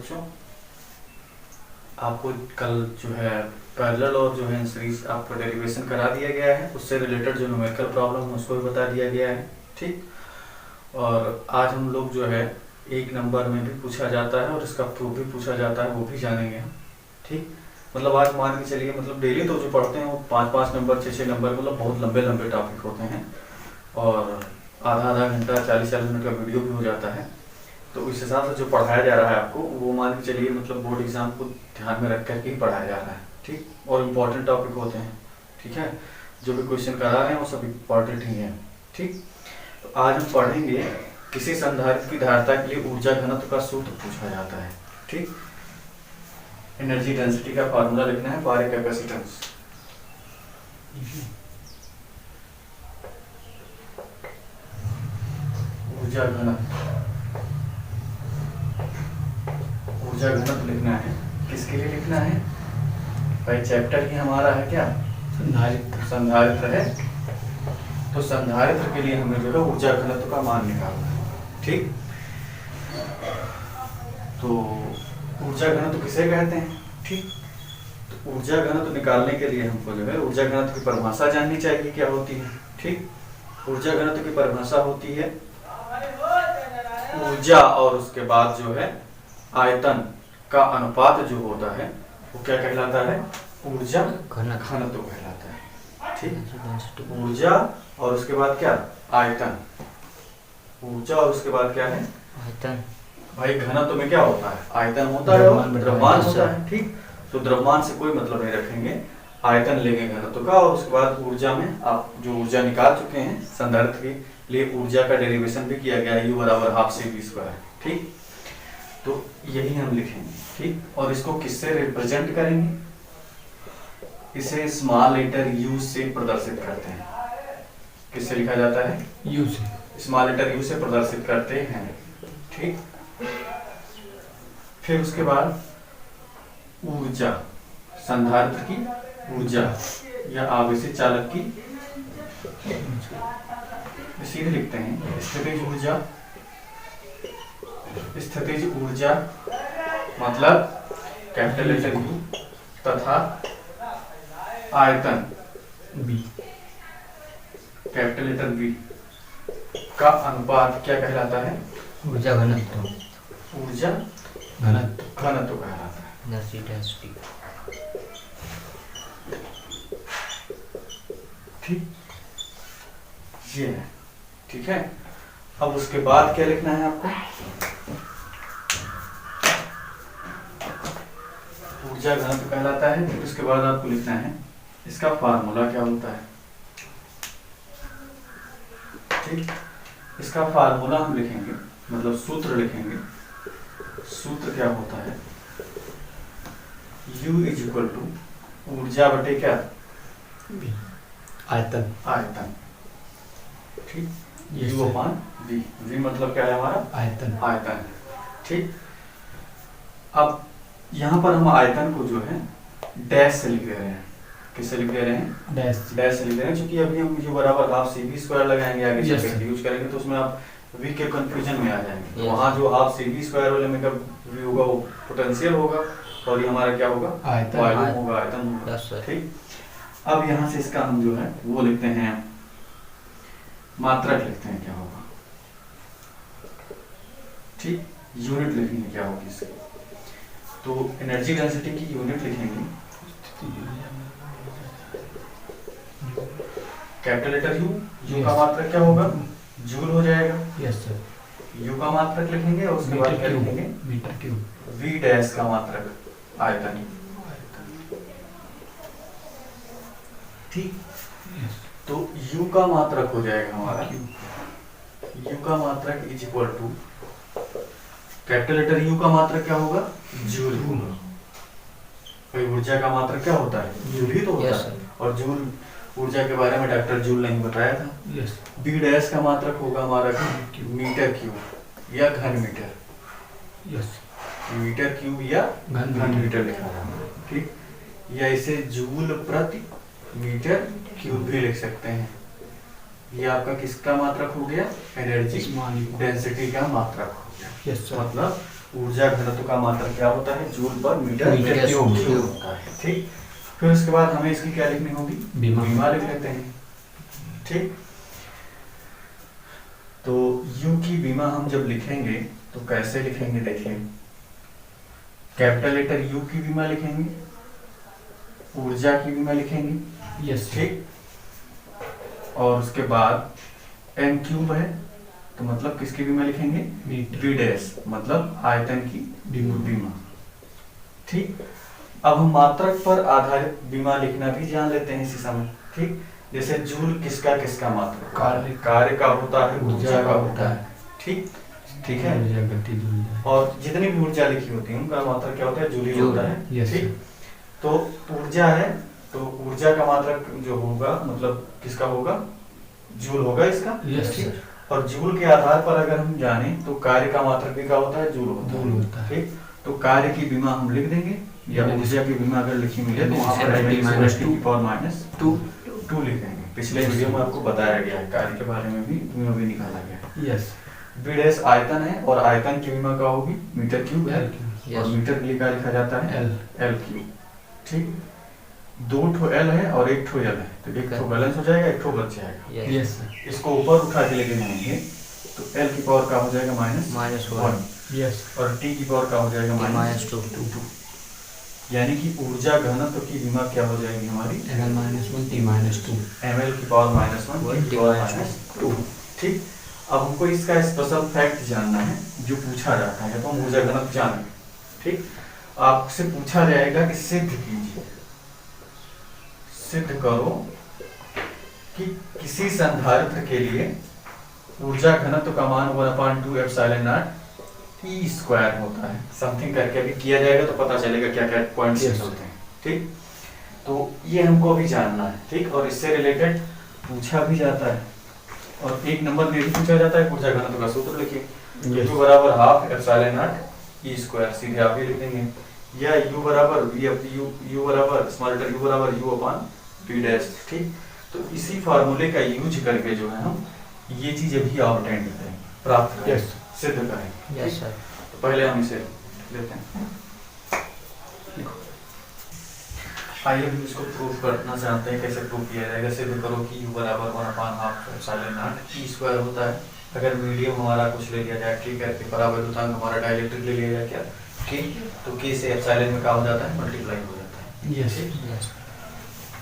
बच्चों, आपको कल जो है पैरेलल और जो है सीरीज आपका डेरिवेशन करा दिया गया है, उससे रिलेटेड जो न्यूमेरिकल प्रॉब्लम है उसको भी बता दिया गया है। ठीक, और आज हम लोग जो है एक नंबर में भी पूछा जाता है और इसका प्रूफ भी पूछा जाता है, वो भी जानेंगे हम। ठीक, मतलब आज मान के चलिए, मतलब डेली तो जो पढ़ते हैं वो 5-5 नंबर 6-6 नंबर, मतलब बहुत लंबे लंबे टॉपिक होते हैं और आधा घंटा 40-40 मिनट का वीडियो भी हो जाता है। तो इस हिसाब से जो पढ़ाया जा रहा है आपको, वो मान के चलिए मतलब बोर्ड एग्जाम को ध्यान में रख करके ही पढ़ाया जा रहा है। ठीक, और इम्पोर्टेंट टॉपिक होते हैं। ठीक है, जो भी क्वेश्चन करा रहे हैं वो सब इम्पोर्टेंट ही है। ठीक, तो आज हम पढ़ेंगे किसी संधारित्र की धारिता के लिए ऊर्जा घनत्व का सूत्र पूछा जाता है। ठीक, एनर्जी डेंसिटी का फार्मूला लिखना है फॉर ए कैपेसिटेंस। ऊर्जा घनत्व लिखना है। किसके लिए लिखना है भाई? चैप्टर ही हमारा है क्या? संधारित्र है। तो संधारित्र के लिए हमें जो है ऊर्जा घनत्व का मान निकालना है। ठीक, तो ऊर्जा घनत्व किसे कहते हैं? ठीक, तो ऊर्जा घनत्व निकालने के लिए हमको जो है ऊर्जा घनत्व की परिभाषा जाननी चाहिए, क्या होती है। ठीक, ऊर्जा घनत्व की परिभाषा होती है ऊर्जा और उसके बाद जो है आयतन का अनुपात जो होता है वो क्या कहलाता है? ऊर्जा घनत्व कहलाता है। ठीक, ऊर्जा और उसके बाद क्या? आयतन। ऊर्जा और उसके बाद क्या है? आयतन। भाई घनत्व में क्या होता है? आयतन होता है और द्रव्यमान होता है। ठीक, तो द्रव्यमान से कोई मतलब नहीं रखेंगे, आयतन लेंगे घनत्व का, और उसके बाद ऊर्जा में आप जो ऊर्जा निकाल चुके हैं संधारित्र के लिए ऊर्जा का डेरिवेशन भी किया गया है, U बराबर हाफ CV²। ठीक, तो यही हम लिखेंगे। ठीक, और इसको किससे रिप्रेजेंट करेंगे? इसे स्मॉल लेटर U से प्रदर्शित करते हैं। किससे लिखा जाता है? U से। स्मॉल लेटर U से प्रदर्शित करते हैं। ठीक, फिर उसके बाद ऊर्जा, संधारित्र की ऊर्जा या आवेशित चालक की सीधे लिखते हैं स्थितिज ऊर्जा। स्थितिज ऊर्जा मतलब कैपिटल लेटर U तथा आयतन B, कैपिटल लेटर B का अनुपात क्या कहलाता है? ऊर्जा घनत्व। ऊर्जा घनत्व कहलाता है। Energy density. ठीक, ये है। ठीक है, अब उसके बाद क्या लिखना है आपको? ऊर्जा घनत्व कहलाता है। फिर उसके बाद आपको लिखना है इसका फार्मूला क्या होता है। ठीक, इसका फार्मूला हम लिखेंगे, मतलब सूत्र लिखेंगे। सूत्र क्या होता है? U = ऊर्जा बटे क्या? आयतन। आयतन। ठीक, U/V। V मतलब क्या है हमारा? आयतन। आयतन। ठीक, अब यहाँ पर हम आयतन को जो है डैश से लिख दे रहे हैं। किससे लिख दे रहे हैं? डैश से लिख दे रहे हैं, क्योंकि अभी हम जो बराबर हाफ CV² लगाएंगे आगे चल यूज करेंगे तो उसमें आप V के कंफ्यूजन में आ जाएंगे। तो वहाँ जो हाफ CV² वाले में का V होगा वो पोटेंशियल होगा और ये हमारा क्या होगा? वॉल्यूम होगा, आयतन होगा। ठीक, अब यहाँ से इसका हम जो है वो लिखते हैं, मात्रक लिखते हैं, क्या होगा? ठीक, यूनिट लिखेंगे, क्या होगी इसकी? तो एनर्जी डेंसिटी की यूनिट लिखेंगे कैपिटल लेटर U का मात्रक क्या होगा? जूल हो जाएगा। Yes sir. U का मात्रक लिखेंगे और उसके बाद क्या लिखेंगे? Metre cube. V डैश का मात्रक आयतन। ठीक, तो U का मात्रक हो जाएगा हमारा, U का मात्रक = कैपिटल लेटर U का मात्रक क्या होगा? जूल होगा। भाई ऊर्जा का मात्रक क्या होता है? जूल ही तो होता है। और जूल ऊर्जा के बारे में डॉक्टर जूल ने बताया था। यस। B डैश का मात्रक होगा हमारा मीटर क्यूब या घन मीटर। यस, मीटर क्यूब या घन मीटर लिखा था। ठीक, या इसे जूल प्रति मीटर क्यूब भी लिख सकते हैं। ये आपका किसका मात्रक हो गया? एनर्जी डेंसिटी का मात्रक हो गया। yes, मतलब ऊर्जा घनत्व का मात्रक क्या होता है, joule per metre metre cube cube होता है। ठीक, फिर उसके बाद हमें इसकी क्या लिखनी होगी, बीमा लिख लेते हैं। ठीक, तो U की बीमा हम जब लिखेंगे तो कैसे लिखेंगे, देखिए कैपिटल लेटर U की बीमा लिखेंगे, ऊर्जा की बीमा लिखेंगे। यस ठीक, और उसके बाद m क्यूब है तो मतलब किसकी बीमा लिखेंगे, मीटर v डैश मतलब आयतन की बीमा बीमा। ठीक, अब हम मात्रक पर आधारित बीमा लिखना भी जान लेते हैं इसी समय। ठीक, जैसे जूल किसका किसका मात्रक, कार्य का होता है, ऊर्जा का होता है। ठीक, ठीक है, ऊर्जा गति ऊर्जा। और जितनी भी ऊर्जा लिखी होती है उनका मात्रक क्या होता है, जूल ही होता है। यस ठीक, तो ऊर्जा है तो ऊर्जा का मात्रक जो होगा मतलब किसका होगा, जूल होगा इसका। यस ठीक, सर। और जूल के आधार पर अगर हम जाने तो कार्य का मात्रक भी क्या होता है, जूल होता है। ठीक, तो कार्य की बीमा हम लिख देंगे, या ऊर्जा की बीमा अगर लिखी मिले तो वहाँ पर -2 लिख देंगे। पिछले वीडियो में आपको बताया गया है, कार्य के बारे में भी बीमा भी निकाला गया है। यस v डैश आयतन है और आयतन की बीमा क्या होगी, मीटर क्यूब है, और मीटर के लिए क्या लिखा जाता है, एल क्यूब। ठीक, 2 ठो एल है और 1 ठो एल है, तो एक ठो बैलेंस हो जाएगा, एक ठो बच जाएगा। Yes sir. इसको ऊपर उठा के लेके जाएंगे तो एल की पावर का हो जाएगा -1, यस और टी की पावर का हो जाएगा -2। यानी कि ऊर्जा घनत्व की बीमा क्या हो जाएगी हमारी, -1 T-2 ml की पावर -1 टी की पावर -2। ठीक, अब हमको इसका स्पेशल फैक्ट जानना है जो पूछा जाता है, तो हम ऊर्जा घनत्व जानें। ठीक, आपसे पूछा जाएगा कि सिद्ध कीजिए, सिद्ध करो कि किसी संधारित्र के लिए ऊर्जा घनत्व का मान 1/2 एप्सिलॉन नॉट ई स्क्वायर होता है। समथिंग करके अभी किया जाएगा तो पता चलेगा क्या क्या पॉइंट्स होते हैं। ठीक, तो ये हमको अभी जानना है। ठीक, और इससे रिलेटेड पूछा भी जाता है, और एक नंबर में भी पूछा जाता है ऊर्जा घनत्व का सूत्र लिखिए, U बराबर ½ एप्सिलॉन नॉट ई स्क्वायर, सीधे आप ही लिख देंगे, या U बराबर U बराबर स्मॉल लेटर U बराबर U अपॉन v डैश। ठीक, तो इसी फार्मूले का यूज करके जो है हम ये चीज अभी ऑब्टेन करेंगे, प्राप्त करेंगे, सिद्ध करेंगे। Yes sir. तो पहले हम इसे लेते हैं, आइए हम इसको प्रूव करना चाहते हैं। कैसे प्रूव किया जाएगा, सिद्ध करो कि U बराबर 1/2 एप्सिलॉन नॉट ई स्क्वायर होता है। अगर मीडियम हमारा कुछ ले लिया जाए, ठीक है, तो परावैद्युतांक हमारा डाइलेक्ट्रिक ले लिया जाए क्या, ठीक, तो K से एप्सिलॉन में क्या हो जाता है, मल्टीप्लाई हो जाता है। यस,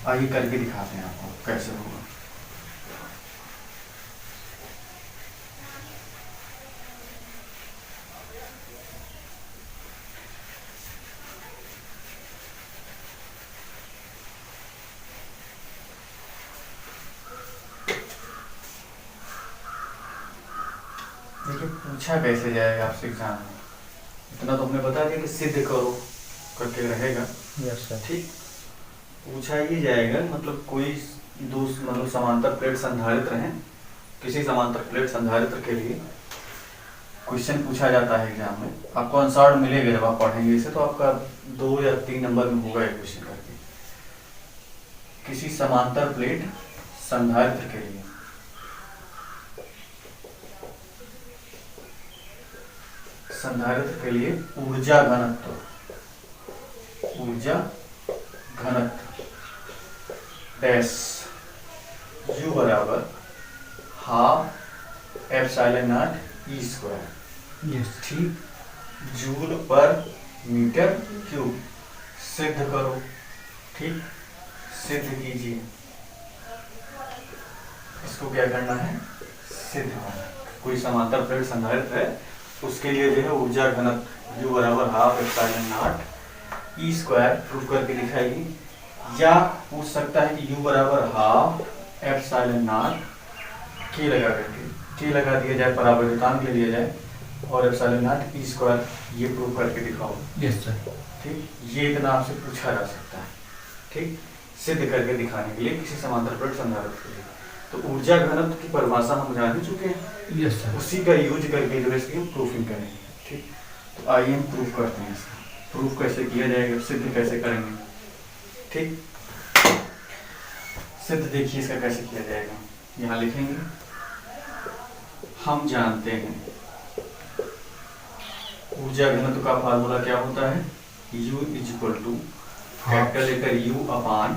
आइए करके दिखाते हैं आपको कैसे होगा। देखिए पूछा कैसे जाएगा आपसे एग्जाम में, इतना तो हमने बता दिया कि सिद्ध करो करके रहेगा। Yes sir. ठीक, पूछा ये जाएगा मतलब कोई दो मतलब समांतर प्लेट संधारित्र हैं, किसी समांतर प्लेट संधारित्र के लिए क्वेश्चन पूछा जाता है एग्जाम में। आपको आंसर मिलेगा जब आप पढ़ेंगे इसे, तो आपका 2 या 3 नंबर में होगा एक क्वेश्चन करके। किसी समांतर प्लेट संधारित्र के लिए ऊर्जा घनत्व डैश U बराबर ½ epsilon naught E square. Yes. ठीक, जूल पर मीटर क्यूब, सिद्ध करो। ठीक, सिद्ध कीजिए, इसको क्या करना है, सिद्ध करना। कोई समांतर प्लेट संधारित्र है उसके लिए जो है ऊर्जा घनत्व U बराबर ½ epsilon naught E square prove करके दिखाएगी, या पूछ सकता है कि U बराबर ½ एप्सिलॉन नॉट K लगा करके, K लगा दिया जाए, परावैद्युतांक ले लिया जाए, और एप्सिलॉन नॉट ई स्क्वायर ये प्रूव करके दिखाओ। Yes sir. ठीक, ये इतना आपसे पूछा जा सकता है। ठीक, सिद्ध करके दिखाने के लिए किसी समांतर प्लेट संधारित्र के लिए। तो ऊर्जा घनत्व की परिभाषा हम जान ही चुके हैं। Yes sir. उसी का यूज करके जो है इसकी हम प्रूफिंग करेंगे। ठीक, तो आइए हम प्रूफ करते हैं इसका, प्रूफ कैसे किया जाएगा, सिद्ध कैसे करेंगे। ठीक, सिद्ध देखिए इसका कैसे किया जाएगा, यहाँ लिखेंगे, हम जानते हैं ऊर्जा घनत्व का फार्मूला क्या होता है? U is equal to capital letter U upon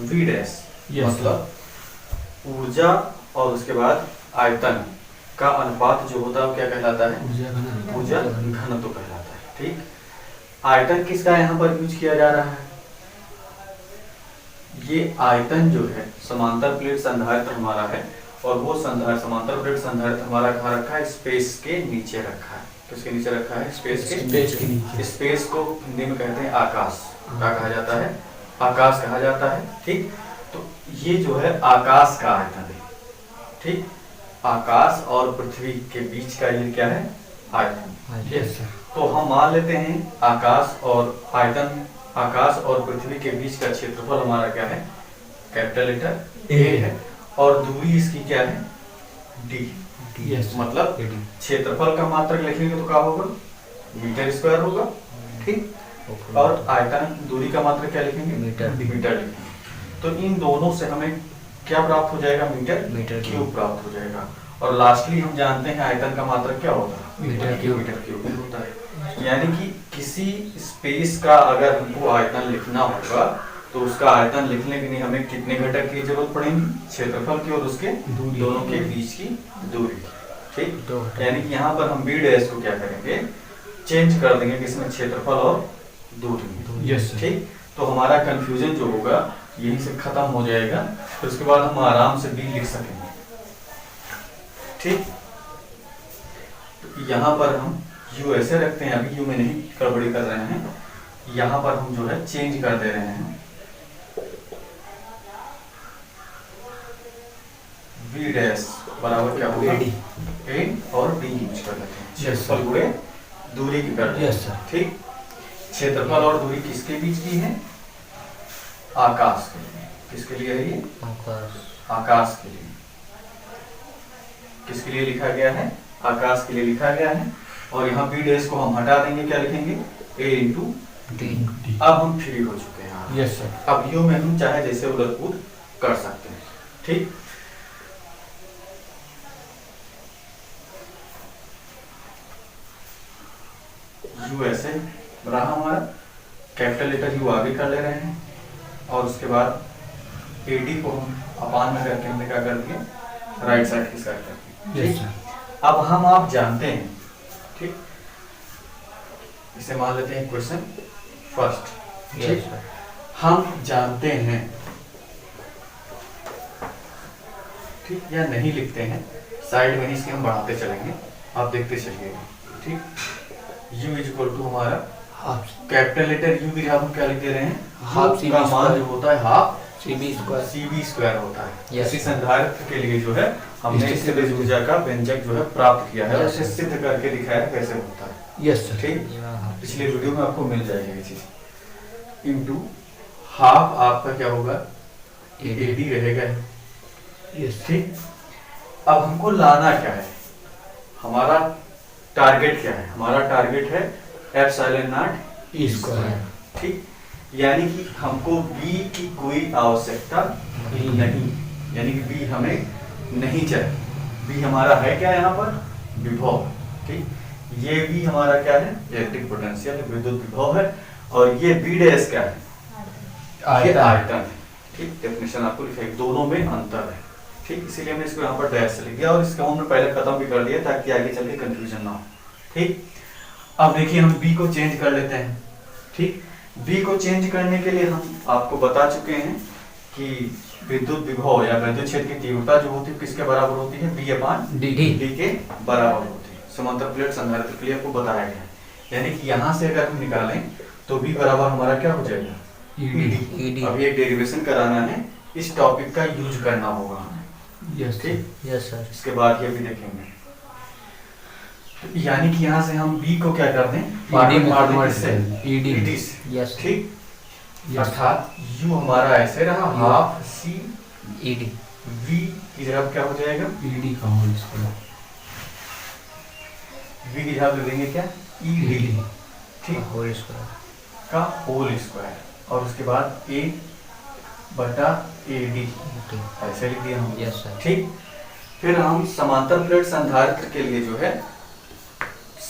V dash, मतलब ऊर्जा और उसके बाद आयतन का अनुपात जो होता है वो क्या कहलाता है? ऊर्जा घनत्व कहलाता है। ठीक, आयतन किसका यहाँ पर यूज किया जा रहा है? ये आयतन जो है समांतर प्लेट संधारित्र हमारा है, और वो समांतर प्लेट संधारित्र हमारा कहाँ रखा है? स्पेस के नीचे रखा है। किसके नीचे रखा है? स्पेस के नीचे। स्पेस को हिंदी में कहते हैं आकाश। क्या कहा जाता है? आकाश कहा जाता है। ठीक, तो ये जो है आकाश का आयतन है। ठीक, आकाश और पृथ्वी के बीच का ये क्या है? आयतन। Yes sir. तो हम मान लेते हैं आकाश और आयतन, आकाश और पृथ्वी के बीच का क्षेत्रफल हमारा क्या है? कैपिटल लेटर ए है, और दूरी इसकी क्या है? डी। यस, मतलब क्षेत्रफल का मात्रक लिखेंगे तो क्या होगा? मीटर स्क्वायर होगा। ठीक, और आयतन दूरी का मात्रक क्या लिखेंगे? मीटर लिखेंगे। तो इन दोनों से हमें क्या प्राप्त हो जाएगा? मीटर क्यूब प्राप्त हो जाएगा। और लास्टली हम जानते हैं आयतन का मात्रक क्या होता है? मीटर क्यूब होता है। यानी कि किसी स्पेस का अगर हमको आयतन लिखना होगा तो उसका आयतन लिखने के लिए हमें कितने घटक की जरूरत पड़ेगी? क्षेत्रफल की और उसके दोनों के बीच की दूरी। ठीक, यानी कि यहाँ पर हम बी डैश को क्या करेंगे? चेंज कर देंगे किसमें? क्षेत्रफल और दूरी। यस। ठीक, तो हमारा कंफ्यूजन जो होगा यहीं से खत्म हो जाएगा, फिर उसके बाद हम आराम से बी लिख सकेंगे। ठीक, तो यहाँ पर हम यू ऐसे रखते हैं, अभी यू में नहीं गड़बड़ी कर रहे हैं, यहाँ पर हम जो है चेंज कर दे रहे हैं। V डैश बराबर क्या होगा? ए और डी यूज कर लेते हैं। क्षेत्रफल गुणे दूरी की कर लेते हैं। ठीक, क्षेत्रफल और दूरी किसके बीच की है? आकाश के लिए। किसके लिए है ये? आकाश के लिए। किसके लिए लिखा गया है? आकाश के लिए लिखा गया है। और यहाँ बी डैश को हम हटा देंगे, क्या लिखेंगे? ए इंटू डी। अब हम फ्री हो चुके हैं। Yes sir. अब यू में हम चाहे जैसे उलट पुलट कर सकते हैं। ठीक, यू ऐसे रहा हमारा, कैपिटल लेटर यू आगे कर ले रहे हैं, और उसके बाद एडी को हम अपान में करके हमने क्या कर दिया? राइट साइड की साइड कर दिया। ठीक, अब हम आप जानते हैं। ठीक, इसे मान लेते हैं क्वेश्चन फर्स्ट। ठीक, हम जानते हैं, ठीक, या नहीं लिखते हैं, साइड में इसके हम बढ़ाते चलेंगे, आप देखते चलिएगा। ठीक, u इज इक्वल टू हमारा हाफ, कैपिटल लेटर u की जगह हम क्या लिख दे रहे हैं? हाफ का मान जो होता है हाफ cv स्क्वायर होता है। इसी संधारित्र के लिए जो है हमने इससे ऊर्जा का व्यंजक जो है प्राप्त किया है, उसे सिद्ध करके दिखाया कैसे होता है। Yes sir. ठीक, पिछले वीडियो में आपको मिल जाएगा ये चीज। इनटू हाफ आपका क्या होगा? एडी रहेगा। यस। ठीक, अब हमको लाना क्या है? हमारा टारगेट क्या है? हमारा टारगेट है एप्सिलॉन नॉट ई स्क्वायर। ठीक, यानी कि हमको b की कोई आवश्यकता नहीं, यानी कि b हमें नहीं चाहिए। b हमारा है क्या यहाँ पर? विभव। ठीक, ये b हमारा क्या है? इलेक्ट्रिक पोटेंशियल, विद्युत विभव है, और ये b डैश क्या है? आयतन है। ठीक, डेफिनेशन आपको लिखा है, दोनों में अंतर है। ठीक, इसीलिए हमने इसको यहाँ पर डैश से लिख दिया, और इसका हमने पहले खत्म भी कर दिया ताकि आगे चल के कंफ्यूजन ना हो। ठीक, अब देखिए हम b को चेंज कर लेते हैं। ठीक, b को चेंज करने के लिए हम आपको बता चुके हैं कि विद्युत विभव या विद्युत क्षेत्र की तीव्रता जो होती है किसके बराबर होती है? b अपान डी के बराबर होती है। समांतर प्लेट संधारित्र के लिए आपको बताया गया है, यानी कि यहाँ से अगर हम निकालें तो b बराबर हमारा क्या हो जाएगा? ईडी। अब ये डेरिवेशन कराना है, इस टॉपिक का यूज करना होगा हमें। यस। ठीक, यस सर। इसके बाद ये भी देखेंगे, तो यानी कि यहाँ से हम b को क्या कर दें? ईडी से। यस। ठीक, अर्थात u हमारा ऐसे रहा हाफ c ईडी, v की जगह क्या हो जाएगा? ईडी का होल स्क्वायर। v की जगह ले देंगे क्या? ईडी। ठीक, होल स्क्वायर का होल स्क्वायर, और उसके बाद a बटा ad ऐसे लिख दिया हम। Yes sir. ठीक, फिर हम समांतर प्लेट संधारित्र के लिए जो है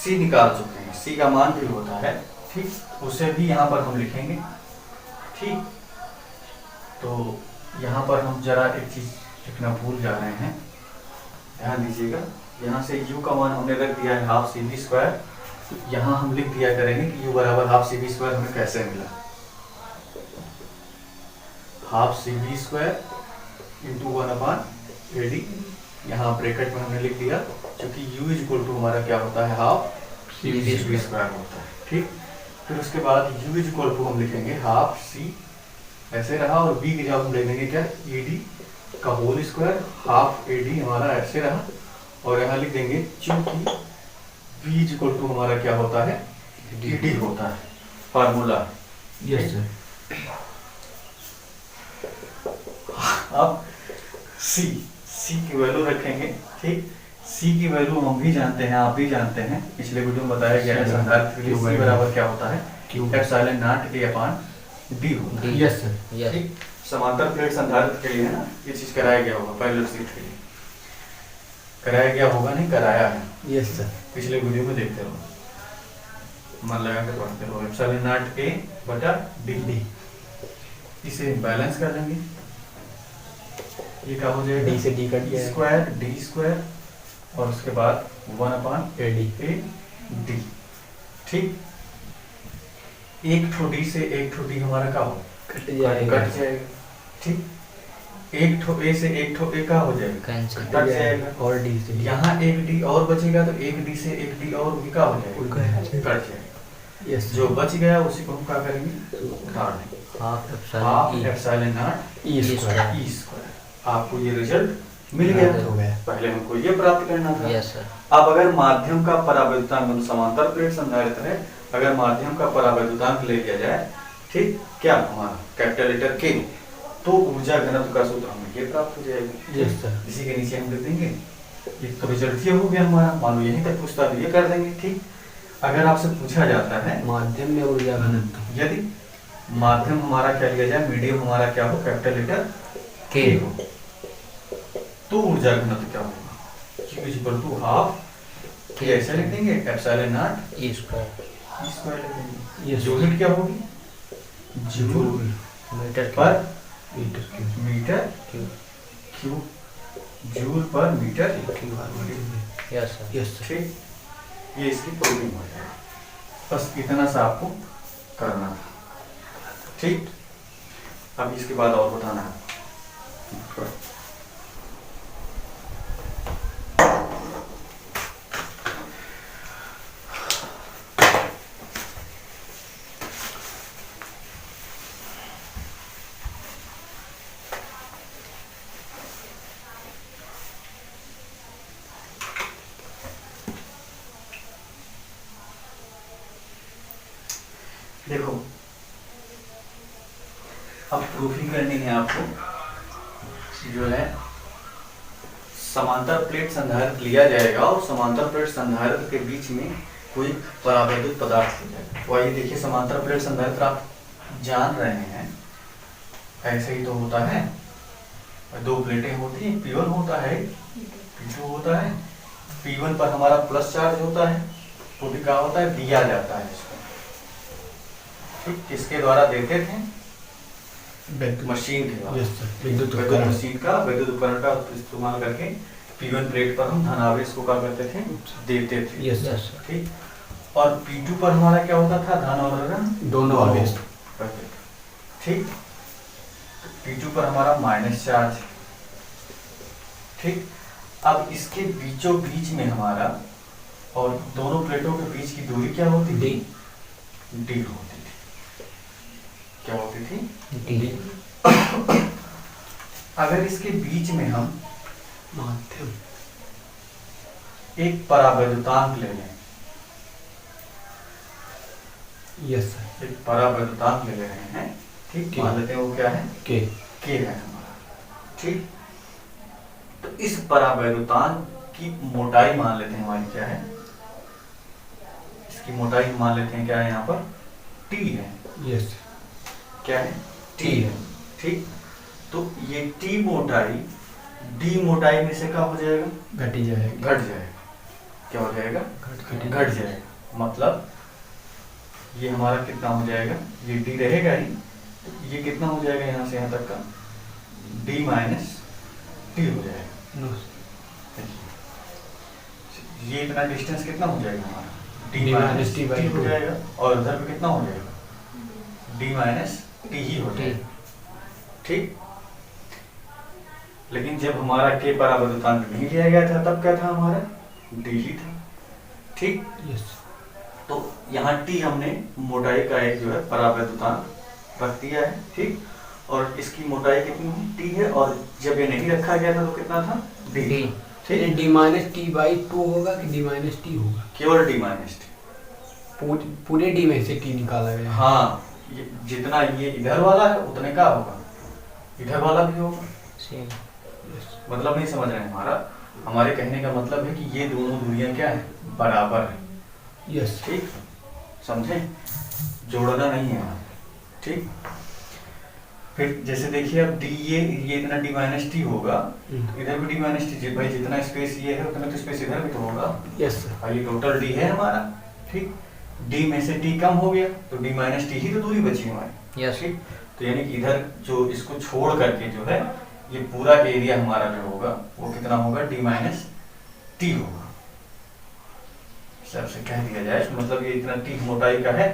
सी निकाल चुके हैं, सी का मान भी होता है, ठीक, उसे भी यहाँ पर हम लिखेंगे, ठीक। तो यहाँ पर हम जरा एक चीज लिखना भूल जा रहे हैं, ध्यान दीजिएगा। यहाँ से u का मान हमने रख दिया है हाफ सी बी स्क्वायर, यहाँ हम लिख दिया करेंगे कि u बराबर हाफ सी बी स्क्वायर हमें कैसे मिला, half C B square into 1/AD, यहाँ ब्रैकेट में हमने लिख दिया, क्योंकि u इज इक्वल टू हमारा क्या होता है, हाफ सी बी स्क्वायर होता है, ठीक। फिर उसके बाद u इज इक्वल टू हम लिखेंगे हाफ सी, ऐसे रहा, और b की जगह हम ले लेंगे क्या, ed का होल स्क्वायर, हाफ AD हमारा ऐसे रहा, और यहाँ लिख देंगे चूंकि v इज इक्वल टू हमारा क्या होता है, ed होता है, फार्मूला। Yes sir. अब c की वैल्यू रखेंगे, ठीक। c की वैल्यू हम भी जानते हैं, आप भी जानते हैं, पिछले वीडियो में बताया गया है, संधारित्र के लिए c बराबर क्या होता है, एप्सिलॉन नॉट A/d होता है। Yes sir. ठीक, समांतर प्लेट संधारित्र के लिए है ना, ये चीज कराया गया होगा, पैरेलल शीट के लिए कराया गया होगा, नहीं कराया है। Yes sir. पिछले वीडियो में देखते रहो, मन लगा के पढ़ते रहो, एप्सिलॉन नॉट A/d, इसे बैलेंस कर देंगे, ये क्या हो जाएगा, डी से डी कट गया, स्क्वायर डी स्क्वायर, और उसके बाद 1/AD, ठीक। एक ठो डी से एक ठो डी हमारा क्या हो, कट जाएगा, ठीक। एक ठो ए से एक ठो ए का हो जाएगा, कैंसिल कट जाएगा, और डी से डी, यहाँ एक डी और बचेगा, तो एक डी से एक डी और भी का हो जाएगा, कट कट जाएगा। यस, जो बच गया उसी को हम क्या करेंगे, उतार देंगे, half half epsilon epsilon naught E square E square. आपको ये रिजल्ट मिल गया, हो गया। पहले हमको ये प्राप्त करना था। Yes sir. अब अगर माध्यम का परावैद्युतांक, समांतर प्लेट संधारित्र है, अगर माध्यम का परावैद्युतांक ले लिया जाए, ठीक, क्या हमारा कैपिटल लेटर के, तो ऊर्जा घनत्व का सूत्र हमें ये प्राप्त हो जाएगा। Yes sir. इसी के नीचे हम लिख देंगे, ये तो रिजल्ट ये हो गया हमारा, मान लो यहीं तक पूछता तो ये कर देंगे, ठीक। अगर आपसे पूछा जाता है माध्यम में ऊर्जा घनत्व, यदि माध्यम हमारा क्या लिया जाए, मीडियम हमारा क्या हो, कैपिटल लेटर के हो, तो ऊर्जा घनत्व क्या होगा, Q इक्वल टू हाफ के, ऐसे लिख देंगे, epsilon naught E square, E square लिख देंगे। Yes. यूनिट क्या होगी, joule metre per metre cube, metre cube, cube, joule per metre cube. Yes sir. Yes sir. ठीक, ये इसकी प्रूविंग हो जाएगी। बस इतना सा आपको करना था, ठीक। अब इसके बाद और बताना है, देखो अब प्रूफिंग करनी है आपको, जो है समांतर प्लेट संधारित्र लिया जाएगा और समांतर प्लेट संधारित्र के बीच में कोई परावैद्युत पदार्थ हो जाएगा। तो आइए देखिए, समांतर प्लेट संधारित्र आप जान रहे हैं, ऐसे ही तो होता है, दो प्लेटें होती हैं, P1 होता है, P2 होता है, P1 पर हमारा प्लस चार्ज होता है, तो भी क्या होता है, दिया जाता है इसको, ठीक। किसके द्वारा देते थे, मशीन के द्वारा, विद्युत मशीन का, विद्युत उपकरण का इस्तेमाल करके P1 प्लेट पर हम धनावेश को क्या करते थे, देते थे, यस सर। ठीक। और P2 पर हमारा क्या होता था, धन और ऋण दोनों आवेश करते थे, ठीक। P2 पर हमारा माइनस चार्ज, ठीक। अब इसके बीचों बीच में हमारा और दोनों प्लेटों के बीच की दूरी क्या होती थी, डी होती थी, क्या होती थी, डी। अगर इसके बीच में हम माध्यम एक परावैद्युतांक ले लें, यस सर। एक परावैद्युतांक ले रहे हैं, ठीक, मान लेते हैं वो क्या है, के के है हमारा, ठीक। तो इस परावैद्युतांक की मोटाई मान लेते हैं हमारी क्या है, इसकी मोटाई मान लेते हैं क्या है, यहाँ पर T है, यस क्या है, T है, ठीक। तो ये T मोटाई D मोटाई में से क्या हो जाएगा, घटी जाएगा, घट जाएगा, क्या हो जाएगा, घट घट जाएगा। मतलब ये हमारा कितना हो जाएगा, ये डी रहेगा ही, ये कितना हो जाएगा यहाँ से यहाँ तक का, डी माइनस टी हो जाएगा। नो ये इतना डिस्टेंस कितना हो जाएगा हमारा, D माइनस T बाई हो 2 जाएगा, और उधर पे कितना हो जाएगा, डी माइनस टी ही हो जाएगा। ठीक, लेकिन जब हमारा के परावर्तकांक नहीं लिया गया था तब क्या था हमारा, डी ही था। ठीक, यस तो यहाँ टी हमने मोटाई का एक जो है परावर्तकांक रख दिया है। ठीक, और इसकी मोटाई कितनी है, टी है, और जब ये नहीं रखा गया था तो कितना था, डी। ठीक, डी माइनस टी बाई 2 होगा कि डी माइनस टी होगा, केवल डी माइनस टी। पूरे डी में से टी निकाला गया है। हाँ, ये जितना ये इधर वाला है उतने का होगा, इधर वाला भी होगा। सेम, मतलब नहीं समझ रहे हैं हमारा, हमारे कहने का मतलब है कि ये दोनों दूरियां क्या है, बराबर है। यस ठीक, समझे, जोड़ना नहीं है। ठीक, फिर जैसे देखिए अब डी, ये इतना डी माइनस टी होगा, इधर भी डी माइनस टी, भाई जितना स्पेस ये है उतना तो स्पेस इधर भी तो होगा। यस और ये टोटल डी है हमारा। ठीक, डी में से टी कम हो गया तो डी माइनस टी ही तो दूरी बची हमारी। यस ठीक, तो यानी कि इधर जो इसको छोड़ करके जो है ये पूरा एरिया हमारा जो होगा वो कितना होगा, डी माइनस टी होगा। सबसे कह दिया जाए मतलब ये इतना टी मोटाई का है।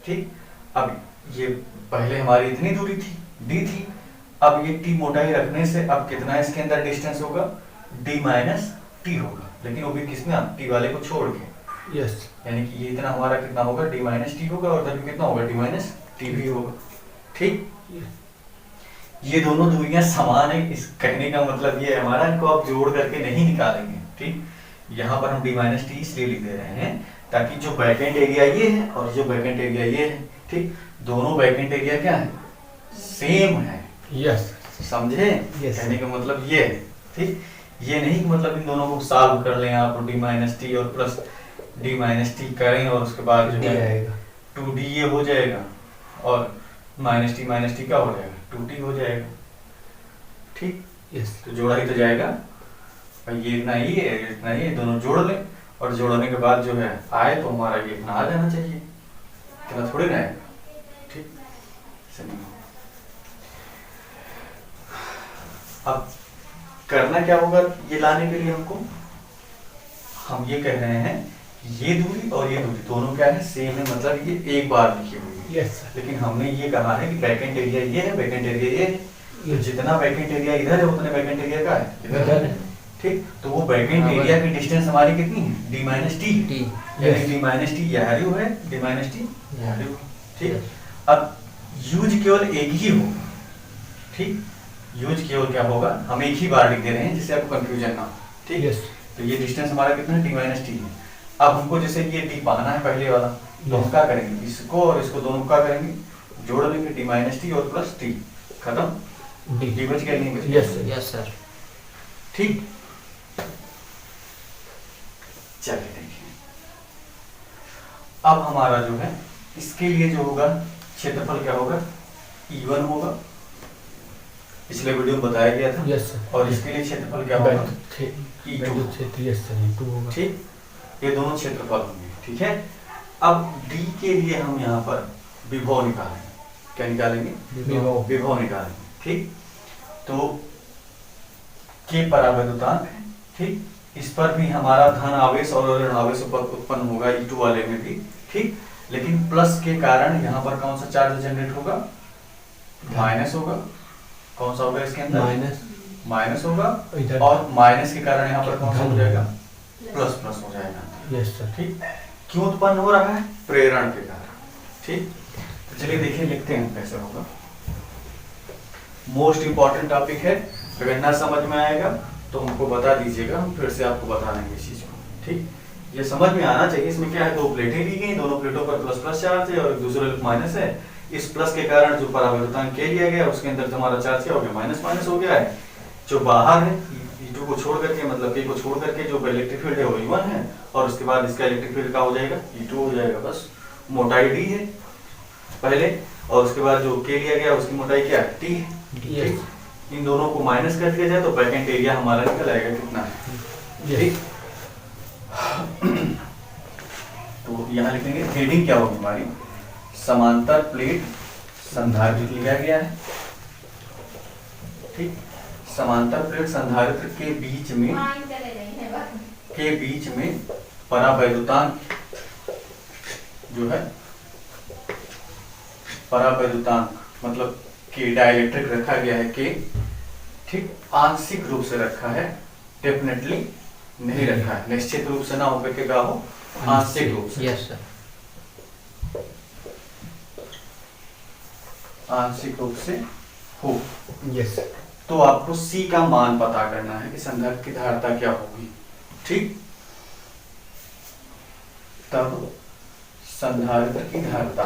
ठीक, अब ये पहले हमारी इतनी दूरी थी, डी थी, अब ये टी मोटाई रखने से अब कितना इसके अंदर डिस्टेंस होगा, डी माइनस टी होगा, लेकिन वो भी किसमें, टी वाले को छोड़ के। यस यानी कि ये इतना हमारा कितना होगा, डी माइनस टी होगा, और उधर भी कितना होगा, डी माइनस टी भी होगा। ठीक, ये दोनों दूरियां समान है, इस कहने का मतलब ये है हमारा, इनको आप जोड़ करके नहीं निकालेंगे। ठीक, यहाँ पर हम डी माइनस टी इसलिए लिख दे रहे हैं ताकि जो बैकेंट एरिया ये है और जो बैकेंट एरिया ये है, ठीक, दोनों बैकेंट एरिया क्या है, सेम है। यस समझे, Yes. कहने का मतलब ये है। ठीक, ये नहीं मतलब इन दोनों को सॉल्व कर लें आप, डी माइनस टी और प्लस डी माइनस टी करें और उसके बाद जो है आएगा 2d ये हो जाएगा, और माइनस टी क्या हो जाएगा, 2t हो जाएगा। ठीक, यस तो जोड़ा ही तो जाएगा भाई, ये इतना ही है, इतना ही है, दोनों जोड़ लें, और जोड़ने के बाद जो है आए तो हमारा ये इतना आ जाना चाहिए, इतना थोड़ी ना है। ठीक, अब करना क्या होगा ये लाने के लिए हमको, हम ये कह रहे हैं ये दूरी और ये दूरी दोनों क्या है, सेम है, मतलब ये एक बार लिखी हुई है। यस लेकिन हमने ये कहा है कि बैकेंट एरिया ये है, बैकेंट एरिया ये है, Yes. तो जितना बैकेंट एरिया इधर है उतने बैकेंट एरिया का है इधर इधर है। है। ठीक, तो वो बैकेंट एरिया की डिस्टेंस हमारी कितनी है, डी माइनस टी, यानी डी माइनस टी यहाँ है, डी माइनस टी यहाँ है। ठीक, अब यूज केवल एक ही होगा। ठीक, यूज केवल क्या होगा, हम एक ही बार लिख दे रहे हैं जिससे आपको कंफ्यूजन ना हो। ठीक, यस तो ये डिस्टेंस हमारा कितना है, डी माइनस टी है। अब हमको जैसे ये डी पाना है पहले वाला, तो हम क्या करेंगे, इसको और इसको दोनों क्या करेंगे, जोड़ लेंगे, डी माइनस टी और प्लस टी, खत्म, डी बच गया, नहीं बच गया। Yes sir. ठीक, चलिए देखिए अब हमारा जो है इसके लिए जो होगा क्षेत्रफल क्या होगा, E1 होगा, पिछले वीडियो में बताया गया था। Yes sir. और इसके लिए क्षेत्रफल क्या होगा, E2। यस सर, E2 होगा। ठीक, ये दोनों क्षेत्रफल होंगे। ठीक है, अब D के लिए हम यहाँ पर विभव निकालेंगे, क्या निकालेंगे, विभव निकालेंगे। ठीक, तो के परावर्तकांक है। ठीक, इस पर भी हमारा धन आवेश और ऋण आवेश उत्पन्न होगा E2 वाले में भी। ठीक, लेकिन प्लस के कारण यहाँ पर कौन सा चार्ज जनरेट होगा, माइनस होगा। कौन सा होगा इसके अंदर, माइनस होगा, और माइनस के कारण यहाँ पर कौन सा हो जाएगा, प्लस प्लस हो जाएगा। Yes sir. ठीक, क्यों उत्पन्न हो रहा है, प्रेरण के कारण। ठीक, तो चलिए देखिए लिखते हैं कैसे होगा। मोस्ट इंपॉर्टेंट टॉपिक है, अगर ना समझ में आएगा तो हमको बता दीजिएगा, हम फिर से आपको बता देंगे इस चीज को। ठीक, ये समझ में आना चाहिए। इसमें क्या है, दो प्लेटें ली गई, दोनों प्लेटों पर प्लस प्लस चार्ज है और एक दूसरे पर माइनस है। इस प्लस के कारण जो परावर्तकांक के लिया गया उसके अंदर हमारा चार्ज क्या हो गया, माइनस माइनस हो गया है। जो बाहर है E2 को छोड़ करके, मतलब के को छोड़ करके जो इलेक्ट्रिक फील्ड है वो E1 है, और उसके बाद इसका इलेक्ट्रिक फील्ड का हो जाएगा E2 हो जाएगा। बस मोटाई D है पहले, और उसके बाद जो के लिया गया उसकी मोटाई क्या है, T है। यस इन दोनों को माइनस कर दिया जाए तो बैकेंट एरिया हमारा निकल आएगा कितना है। ठीक, यहाँ लिखेंगे हेडिंग क्या होगी हमारी, समांतर प्लेट संधारित्र लिया गया है। ठीक, समांतर प्लेट संधारित्र के बीच में परावैद्युतांक जो है, परावैद्युतांक मतलब के डाइलेक्ट्रिक रखा गया है के। ठीक, आंशिक रूप से रखा है, डेफिनेटली नहीं रखा है, निश्चित रूप से ना हो के क्या हो, आंशिक रूप से। Yes sir. आंशिक रूप से हो। यस। तो आपको C का मान पता करना है कि संधारित्र की धारिता क्या होगी। ठीक, तब संधारित्र की धारिता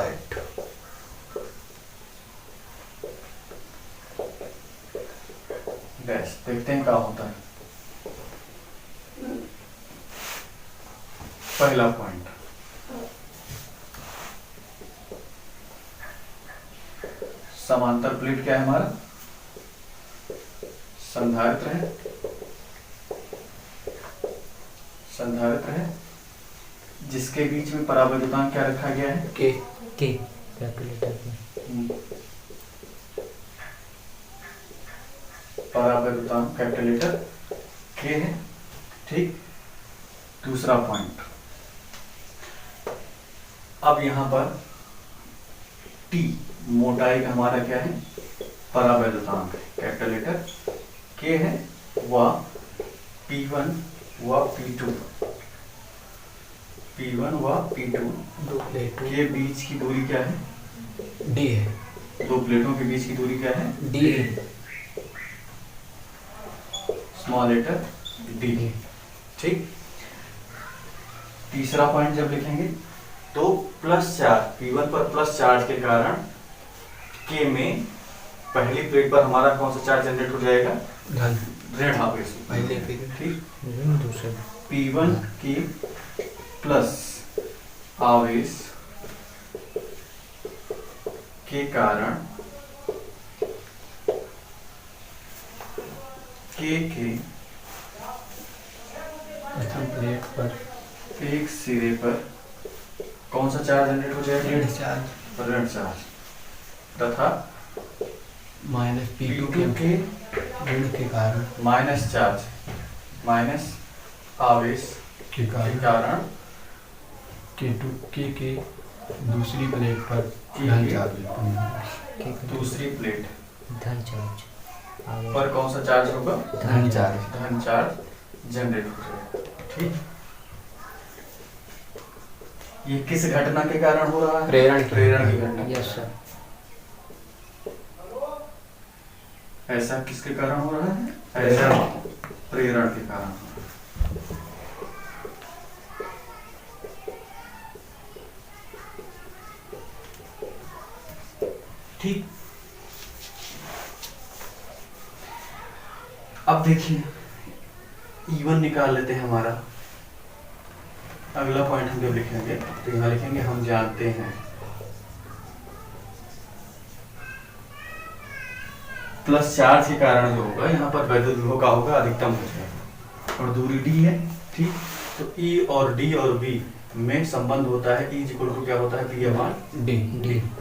डैश देखते हैं क्या होता है। पहला पॉइंट, समांतर प्लेट क्या है हमारा, संधारित्र है, संधारित्र है जिसके बीच में परावैद्युतांक क्या रखा गया है, के। कैलकुलेटर के परावैद्युतांक कैलकुलेटर के है। ठीक, दूसरा पॉइंट, अब यहां पर T मोटाई का हमारा क्या है, परावैद्युतांक कैलकुलेटर के है, वह P1 व P2, P1 व P2 दो प्लेटों के बीच की दूरी क्या है, डी है। दो प्लेटों के बीच की दूरी क्या है, डी है। Small letter D. ठीक, तीसरा पॉइंट जब लिखेंगे तो प्लस चार्ज, P1 पर प्लस चार्ज के कारण के में पहली प्लेट पर हमारा कौन सा चार्ज जनरेट हो जाएगा, धन। ऋण आवेश। पहले पे ठीक, दूसरे P1 की प्लस आवेश के कारण के प्रथम प्लेट पर एक सिरे पर कौन सा चार्ज जनरेट हो जाएगा, ऋण चार्ज ऋण चार्ज, तथा माइनस P2 P2 के ऋण के कारण माइनस चार्ज, माइनस आवेश के के कारण कारण के दूसरी प्लेट पर के धन के चार्ज उत्पन्न होगा। दूसरी प्लेट धन चार्ज पर कौन सा चार्ज होगा, धन चार्ज। धन चार्ज जनरेट हो जाएगा। ठीक, ये किस घटना के कारण हो रहा है, प्रेरण की प्रेरण की घटना। Yes sir. ऐसा किसके कारण हो रहा है, ऐसा प्रेरण के कारण। ठीक, अब देखिए E1 निकाल लेते हैं हमारा। अगला पॉइंट हम जब लिखेंगे तो यहाँ लिखेंगे हम जानते हैं प्लस चार्ज के कारण जो होगा यहाँ पर वैद्युत विभव का होगा अधिकतम हो जाएगा, और दूरी D है। ठीक, तो E और D और B में संबंध होता है, E इक्वल टू क्या होता है, B अपॉन डी।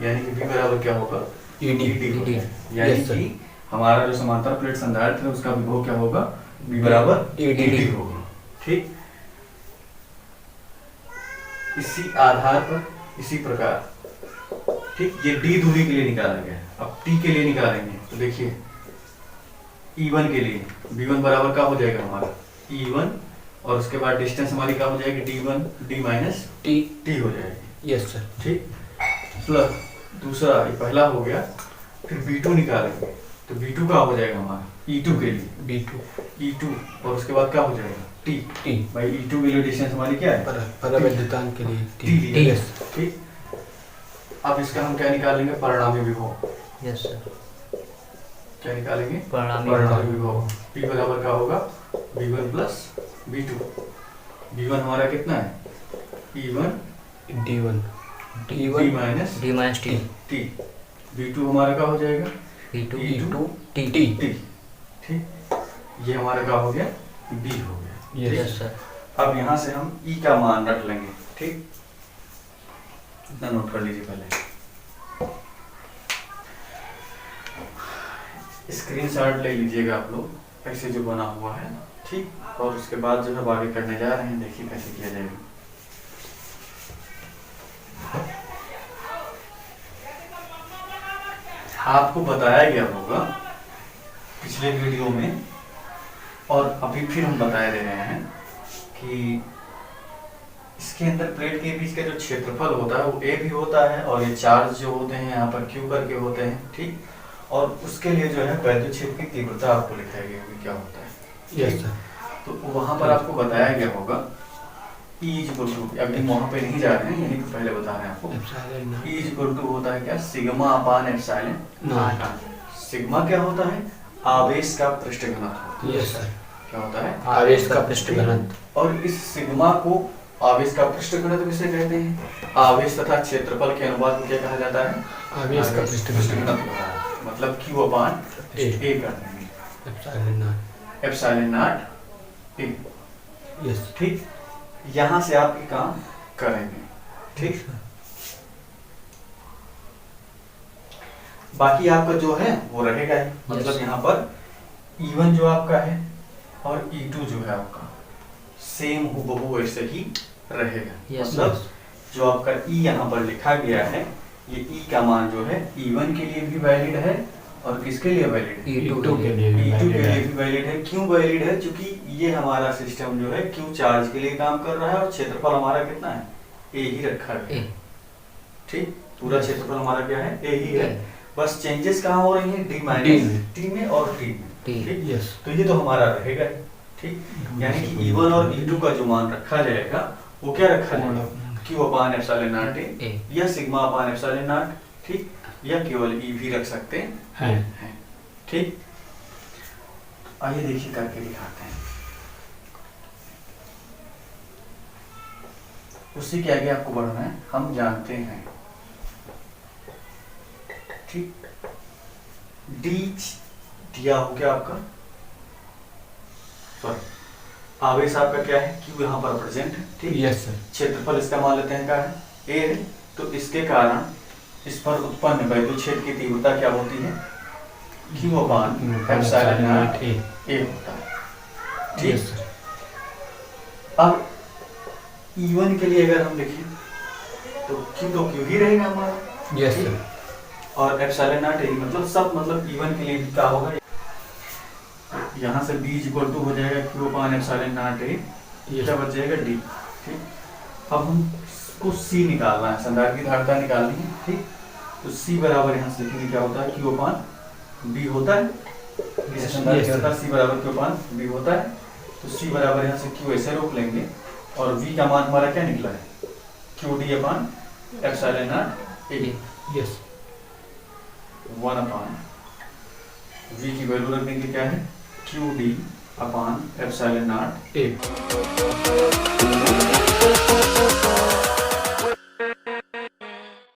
यानी कि B बराबर क्या होगा, ED। होता है। यानी Yes, sir। कि हमारा जो समांतर प्लेट संधारित्र है उसका विभव क्या होगा, B बराबर ED होगा। ठीक, इसी आधार पर इसी प्रकार, ठीक, ये D दूरी के लिए निकाला गया है। अब T के लिए निकालेंगे तो देखिए E1 के लिए B1 बराबर क्या हो जाएगा हमारा, E1, और उसके बाद डिस्टेंस हमारी क्या हो जाएगी, D1 D minus T. T हो जाएगी। Yes sir. ठीक, प्लस दूसरा ये पहला हो गया, फिर B2 निकालेंगे तो B2 का हो जाएगा हमारा E2 के लिए B2 E2, और उसके बाद क्या हो जाएगा T। टी। भाई E2 के लिए डिस्टेंस हमारी क्या है, परावैद्युतांक के लिए T लिया है। यस। ठीक, अब इसका हम क्या निकालेंगे, परिणामी विभव। Yes sir. क्या निकालेंगे, परिणामी परिणामी विभव। P बराबर क्या होगा, V1 प्लस V2। V1 हमारा कितना है, E1 D1 D minus D minus T T। V2 हमारा क्या हो जाएगा, E2 E2 T T. T। ठीक, ये हमारा क्या हो गया, B हो गया। Yes yes sir. अब यहाँ से हम E का मान रख लेंगे। ठीक, इतना नोट कर लीजिए पहले। स्क्रीनशॉट ले लीजिएगा आप लोग ऐसे जो बना हुआ है, ठीक। और उसके बाद जो है आगे करने जा रहे हैं, देखिए कैसे किया जाएगा। आपको बताया गया होगा पिछले वीडियो में, और अभी फिर हम बता दे रहे हैं कि इसके अंदर प्लेट के बीच का जो क्षेत्रफल होता है वो ए भी होता है, और ये चार्ज जो होते हैं यहाँ पर क्यू करके होते हैं, ठीक। और उसके लिए जो है वैद्युत क्षेत्र की तीव्रता आपको लिखाई गई होगी क्या होता है। Yes sir. तो वहां पर आपको बताया गया होगा E इक्वल टू, अभी वहां पे नहीं जा रहे हैं, यहीं पे पहले बता रहे हैं आपको। Epsilon naught. E equal to होता है क्या, sigma upon epsilon naught. Sigma क्या होता है, आवेश का पृष्ठ घनत्व। Yes sir. क्या होता है, आवेश का पृष्ठ घनत्व। और इस सिग्मा को आवेश का पृष्ठ घनत्व किसे कहते हैं, आवेश तथा क्षेत्रफल के अनुपात में क्या कहा जाता है, आवेश का पृष्ठ घनत्व, मतलब Q अपान ए कर देंगे, epsilon not. Epsilon not a, yes ठीक। यहां से आप ये काम करेंगे, ठीक। बाकी आपका जो है वो रहेगा ही, मतलब यहाँ पर E1 जो आपका है और E2 जो है आपका सेम हूबहू वैसे ही रहेगा। मतलब जो आपका E यहाँ पर लिखा गया है, ये E का मान जो है E1 के लिए भी वैलिड है, और किसके लिए वैलिड है, E2 के लिए भी E2 के वैलिड लिए है। भी वैलिड है। क्यों वैलिड है, क्योंकि ये हमारा सिस्टम जो है Q चार्ज के लिए काम कर रहा है, और क्षेत्रफल हमारा कितना है, ए ही रखा है, ठीक। पूरा क्षेत्रफल हमारा क्या है, ए ही है। बस चेंजेस कहाँ हो रही हैं, डी माइनस टी में और टी में, ठीक। यस। तो ये तो हमारा रहेगा ही, ठीक। यानी कि E1 और E2 का जो मान रखा जाएगा वो क्या रखा जाएगा, Q upon epsilon not a या सिग्मा अपान एप्सिलॉन नॉट, ठीक। या केवल E भी रख सकते हैं, ठीक। आइए देखिए करके दिखाते हैं। उसी के आगे आपको बढ़ना है, हम जानते हैं, ठीक। डी दिया हो गया आपका, सॉरी आवेश आपका क्या है, Q यहाँ पर प्रेजेंट है, ठीक। Yes sir. क्षेत्रफल इसका मान लेते हैं क्या है, A है। तो इसके कारण इस पर उत्पन्न वैद्युत क्षेत्र की तीव्रता क्या होती है, Q upon epsilon not a होता है, ठीक। Yes sir. अब E1 के लिए अगर हम लिखें तो Q तो Q ही रहेगा हमारा, यस सर। और एप्सिलॉन नॉट ए, मतलब सब, मतलब E1 के लिए भी क्या होगा, यहाँ से B इक्वल टू हो जाएगा Q upon epsilon not a, क्या बच जाएगा D, ठीक। अब हमको C निकालना है, संधारित्र की धारिता निकालनी है, ठीक। तो C बराबर यहाँ से लिखेंगे क्या होता है, Q अपान B होता है, इसे संधारित्र की धारिता C बराबर Q अपान B होता है। तो C बराबर यहाँ से Q ऐसे रोक लेंगे, और V का मान हमारा क्या निकला है, QD upon epsilon not a, yes. 1 upon V की वैल्यू रख देंगे क्या है, QD upon epsilon not a.